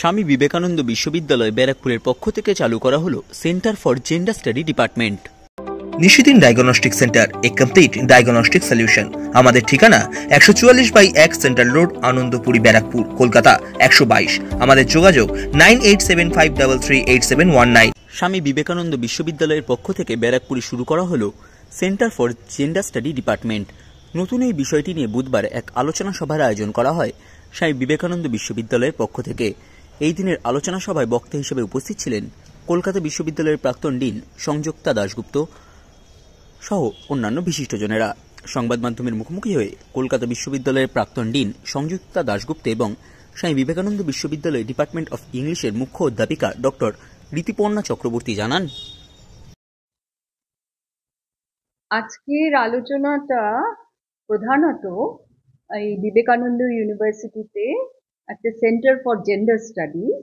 স্বামী বিবেকানন্দ বিশ্ববিদ্যালয় ব্যারাকপুরের পক্ষ থেকে চালু করা হলো centre for gender study department. Nishidin diagnostic centre, A complete diagnostic solution. আমাদের ঠিকানা 144/1 সেন্ট্রাল রোড, আনন্দপুরি, ব্যারাকপুর, কলকাতা 122। আমাদের যোগাযোগ 9875338719। স্বামী বিবেকানন্দ বিশ্ববিদ্যালয়ের পক্ষ থেকে ব্যারাকপুরে শুরু করা হলো centre for gender study department. নতুন এই বিষয়টি নিয়ে বুধবার এক আলোচনা সভার আয়োজন করা হয় স্বামী বিবেকানন্দ বিশ্ববিদ্যালয়ের পক্ষ থেকে। এই দিনের আলোচনা সভায় বক্তা হিসেবে উপস্থিত ছিলেন কলকাতা বিশ্ববিদ্যালয়ের প্রাক্তন ডিন সংযুক্তা দাশগুপ্ত সহ অন্যান্য বিশিষ্টজনেরা। সংবাদ মাধ্যমের মুখোমুখি হয়ে কলকাতা বিশ্ববিদ্যালয়ের প্রাক্তন ডিন সংযুক্তা দাশগুপ্ত এবং স্বামী বিবেকানন্দ বিশ্ববিদ্যালয় ডিপার্টমেন্ট অফ ইংলিশের মুখ্য অধ্যাপিকা ডক্টর ঋতুপর্ণা চক্রবর্তী জানান, আজকের আলোচনাটা প্রধানত এই বিবেকানন্দ ইউনিভার্সিটিতে একটা সেন্টার ফর জেন্ডার স্টাডিজ,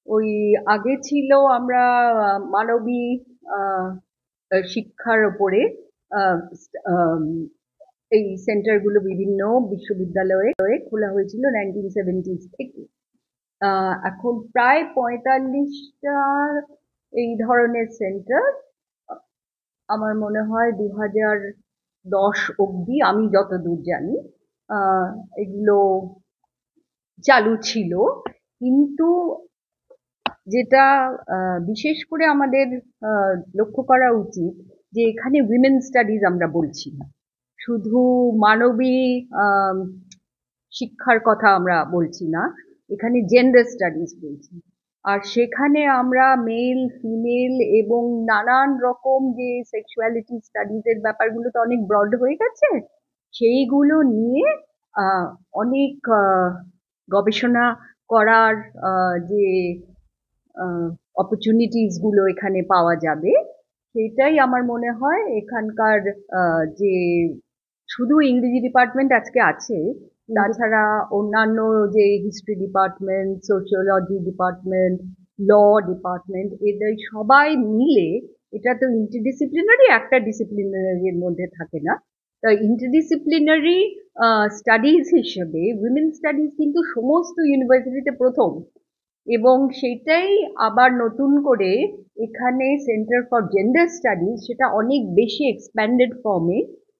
ওই আগে ছিল আমরা মানবী শিক্ষার ওপরে এই সেন্টারগুলো বিভিন্ন বিশ্ববিদ্যালয়ে খোলা হয়েছিল 1970s থেকে। এখন প্রায় 45টা এই ধরনের সেন্টার আমার মনে হয় 2010 অবধি, আমি যতদূর জানি, এগুলো চালু ছিল। কিন্তু যেটা বিশেষ করে আমাদের লক্ষ্য করা উচিত যে এখানে উইমেন স্টাডিজ আমরা বলছি না, শুধু মানবী শিক্ষার কথা আমরা বলছি না, এখানে জেন্ডার স্টাডিজ বলছি। আর সেখানে আমরা মেল, ফিমেল এবং নানান রকম যে সেক্সুয়ালিটি স্টাডিজের ব্যাপারগুলো তো অনেক ব্রড হয়ে গেছে, সেইগুলো নিয়ে অনেক গবেষণা করার যে অপরচুনিটিস গুলো এখানে পাওয়া যাবে, সেটাই আমার মনে হয় এখানকার যে শুধু ইংরেজি ডিপার্টমেন্ট আজকে আছে, তাছাড়া অন্যান্য যে history department, sociology department, law department, এদের সবাই মিলে, এটা তো ইন্টারডিসিপ্লিনারি, একটা ডিসিপ্লিনারির মধ্যে থাকে না, তো ইন্টারডিসিপ্লিনারি স্টাডিজ হিসেবে উইমেন স্টাডিজ কিন্তু সমস্ত ইউনিভার্সিটিতে প্রথম, এবং সেটাই আবার নতুন করে এখানে সেন্টার ফর জেন্ডার স্টাডিজ সেটা অনেক বেশি এক্সপ্যান্ডেড ফর্মে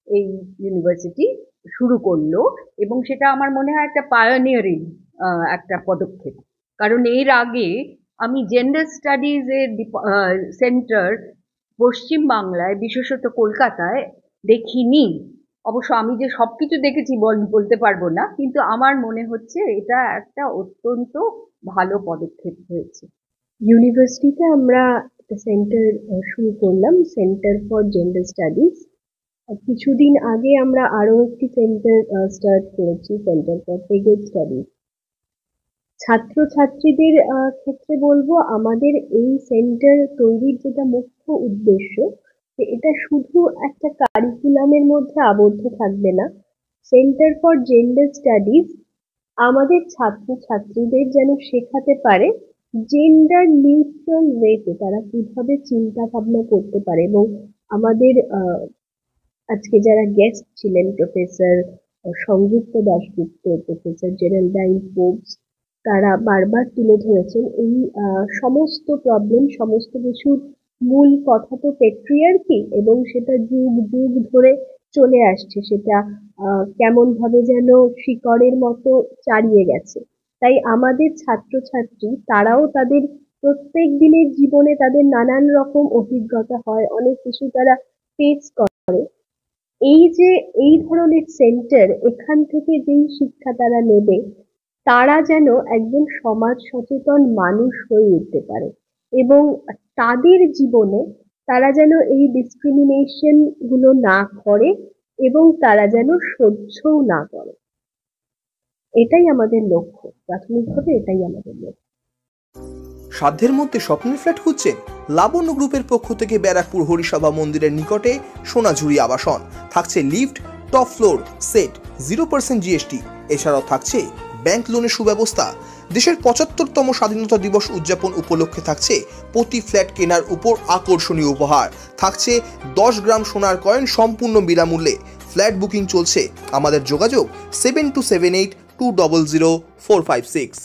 এই ইউনিভার্সিটি শুরু করলো, এবং সেটা আমার মনে হয় একটা পায়োনিয়ারিং একটা পদক্ষেপ। কারণ এর আগে আমি জেন্ডার স্টাডিজ এর সেন্টার পশ্চিম বাংলায়, বিশেষত কলকাতায় দেখিনি। অবশ্য আমি যে সবকিছু দেখেছি বলতে পারবো না, কিন্তু আমার মনে হচ্ছে এটা একটা অত্যন্ত ভালো পদক্ষেপ হয়েছে। ইউনিভার্সিটিতে আমরা একটা সেন্টার শুরু করলাম, সেন্টার ফর জেন্ডার স্টাডিজ। কিছুদিন আগে আমরা আরো একটি সেন্টার স্টার্ট করেছি, সেন্টার ফর ফিগার স্টাডিজ। ছাত্রছাত্রীদের ক্ষেত্রে বলবো, আমাদের এই সেন্টার তৈরির যেটা মুখ্য উদ্দেশ্য, যে এটা শুধু একটা কারিকুলামের মধ্যে আবদ্ধ থাকবে না। সেন্টার ফর জেন্ডার স্টাডিজ আমাদের ছাত্রছাত্রীদের যেন শেখাতে পারে জেন্ডার নিউট্রাল ওয়েতে তারা কিভাবে চিন্তা ভাবনা করতে পারে। এবং আমাদের আজকে যারা গেস্ট ছিলেন, professor Sanjukta Dasgupta, professor Geraldine Forbes, তারা বারবার তুলে ধরেছেন এই সমস্ত প্রবলেম, সমস্ত কিছুর মূল কথা তো পেট্রিয়ার্কি, এবং সেটা যুগ যুগ ধরে চলে আসছে, সেটা কেমন ভাবে যেন শিকড়ের মতো চারিয়ে গেছে। তাই আমাদের ছাত্রছাত্রী তারাও তাদের প্রত্যেক দিনের জীবনে তাদের নানান রকম অভিজ্ঞতা হয়, অনেক কিছু তারা ফেস করে। এই যে এই ধরনের সেন্টার, এখান থেকে যেই শিক্ষা তারা নেবে, তারা যেন একজন সমাজ সচেতন মানুষ হয়ে উঠতে পারে, এবং তাদের জীবনে তারা যেন এই ডিসক্রিমিনেশন গুলো না করে, এবং তারা যেন সহ্যও না করে। এটাই আমাদের লক্ষ্য, প্রাথমিকভাবে এটাই আমাদের লক্ষ্য। সাধ্যের মধ্যে স্বপ্নের ফ্ল্যাট খুঁজছেন? লাবণ্য গ্রুপের পক্ষ থেকে ব্যারাকপুর হরিসভা মন্দিরের নিকটে সোনাঝুরি আবাসন। থাকছে lift, top floor, set, 0% GST. এছাড়াও থাকছে ব্যাংক লোনের সুব্যবস্থা। দেশের 75তম স্বাধীনতা দিবস উদযাপন উপলক্ষে থাকছে প্রতি ফ্ল্যাট কেনার উপর আকর্ষণীয় উপহার। থাকছে 10 গ্রাম সোনার কয়েন সম্পূর্ণ বিনামূল্যে। ফ্ল্যাট বুকিং চলছে। আমাদের যোগাযোগ 7278200456।